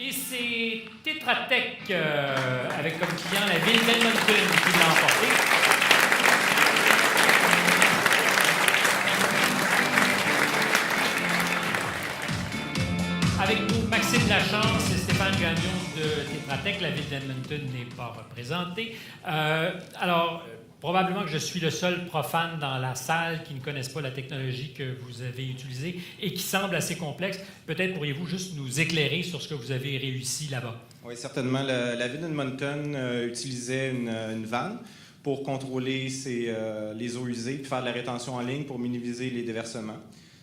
Et c'est Tetra Tech avec comme client la ville d'Edmonton qui l'a emporté. Avec nous, Maxime Lachance et Stéphane Gagnon de Tetra Tech. La ville d'Edmonton n'est pas représentée. Probablement que je suis le seul profane dans la salle qui ne connaisse pas la technologie que vous avez utilisée et qui semble assez complexe. Peut-être pourriez-vous juste nous éclairer sur ce que vous avez réussi là-bas? Oui, certainement. La ville d'Edmonton utilisait une vanne pour contrôler les eaux usées et faire de la rétention en ligne pour minimiser les déversements.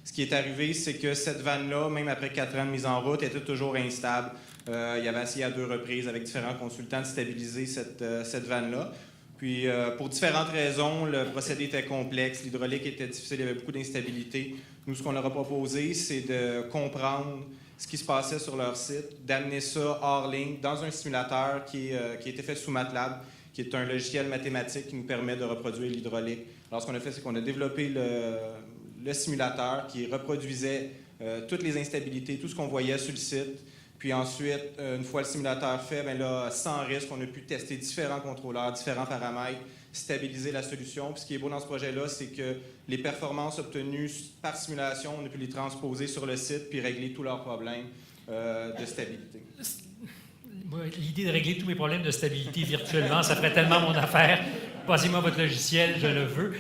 Ce qui est arrivé, c'est que cette vanne-là, même après 4 ans de mise en route, était toujours instable. Il y avait essayé à 2 reprises avec différents consultants de stabiliser cette vanne-là. Puis, pour différentes raisons, le procédé était complexe, l'hydraulique était difficile, il y avait beaucoup d'instabilité. Nous, ce qu'on leur a proposé, c'est de comprendre ce qui se passait sur leur site, d'amener ça hors ligne dans un simulateur qui a été fait sous MATLAB, qui est un logiciel mathématique qui nous permet de reproduire l'hydraulique. Alors, ce qu'on a fait, c'est qu'on a développé le simulateur qui reproduisait toutes les instabilités, tout ce qu'on voyait sur le site. Puis ensuite, une fois le simulateur fait, bien là, sans risque, on a pu tester différents contrôleurs, différents paramètres, stabiliser la solution. Puis ce qui est beau dans ce projet-là, c'est que les performances obtenues par simulation, on a pu les transposer sur le site puis régler tous leurs problèmes de stabilité. L'idée de régler tous mes problèmes de stabilité virtuellement, ça ferait tellement mon affaire. Passez-moi votre logiciel, je le veux.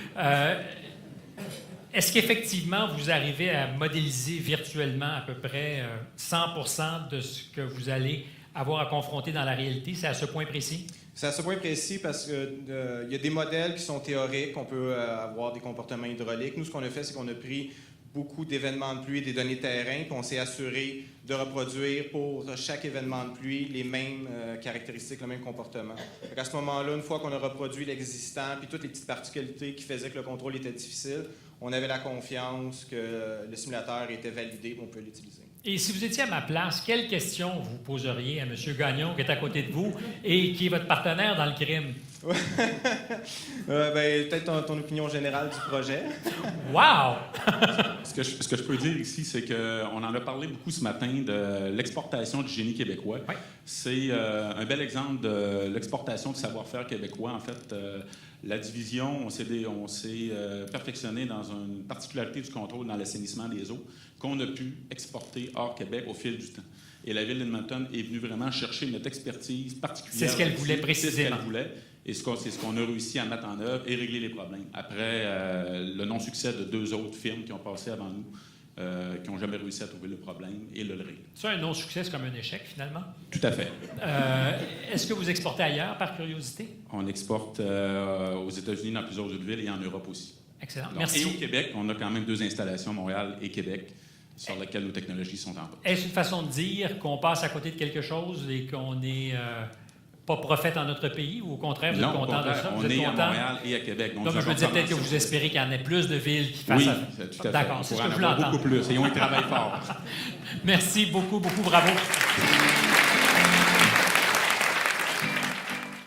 Est-ce qu'effectivement, vous arrivez à modéliser virtuellement à peu près 100% de ce que vous allez avoir à confronter dans la réalité? C'est à ce point précis? C'est à ce point précis parce qu'il y a des modèles qui sont théoriques. On peut avoir des comportements hydrauliques. Nous, ce qu'on a fait, c'est qu'on a pris beaucoup d'événements de pluie, des données terrain, puis on s'est assuré de reproduire pour chaque événement de pluie les mêmes caractéristiques, le même comportement. À ce moment-là, une fois qu'on a reproduit l'existant, puis toutes les petites particularités qui faisaient que le contrôle était difficile, on avait la confiance que le simulateur était validé et on peut l'utiliser. Et si vous étiez à ma place, quelles questions vous poseriez à M. Gagnon, qui est à côté de vous et qui est votre partenaire dans le crime? Peut-être ton opinion générale du projet. Wow! Ce que je peux dire ici, c'est qu'on en a parlé beaucoup ce matin de l'exportation du génie québécois. Oui. C'est un bel exemple de l'exportation du savoir-faire québécois. En fait, la division, on s'est perfectionné dans une particularité du contrôle dans l'assainissement des eaux qu'on a pu exporter hors Québec au fil du temps. Et la ville d'Edmonton est venue vraiment chercher notre expertise particulière. C'est ce qu'elle voulait précisément. C'est ce qu'elle voulait. Et c'est ce qu'on a réussi à mettre en œuvre et régler les problèmes. Après le non-succès de 2 autres firmes qui ont passé avant nous, qui n'ont jamais réussi à trouver le problème et le régler. C'est un non-succès, c'est comme un échec, finalement? Tout à fait. Est-ce que vous exportez ailleurs, par curiosité? On exporte aux États-Unis, dans plusieurs autres villes et en Europe aussi. Excellent. Alors, merci. Et au Québec, on a quand même 2 installations, Montréal et Québec, sur lesquelles nos technologies sont en place. Est-ce une façon de dire qu'on passe à côté de quelque chose et qu'on n'est pas prophète en notre pays, ou au contraire, vous êtes content de ça? On est à Montréal et à Québec. Donc, je veux dire peut-être que vous espérez qu'il y en ait plus de villes qui fassent oui, ça. Oui, tout à fait. D'accord, c'est ce que je voulais entendre. Beaucoup plus, et on y travaille fort. Merci beaucoup, bravo.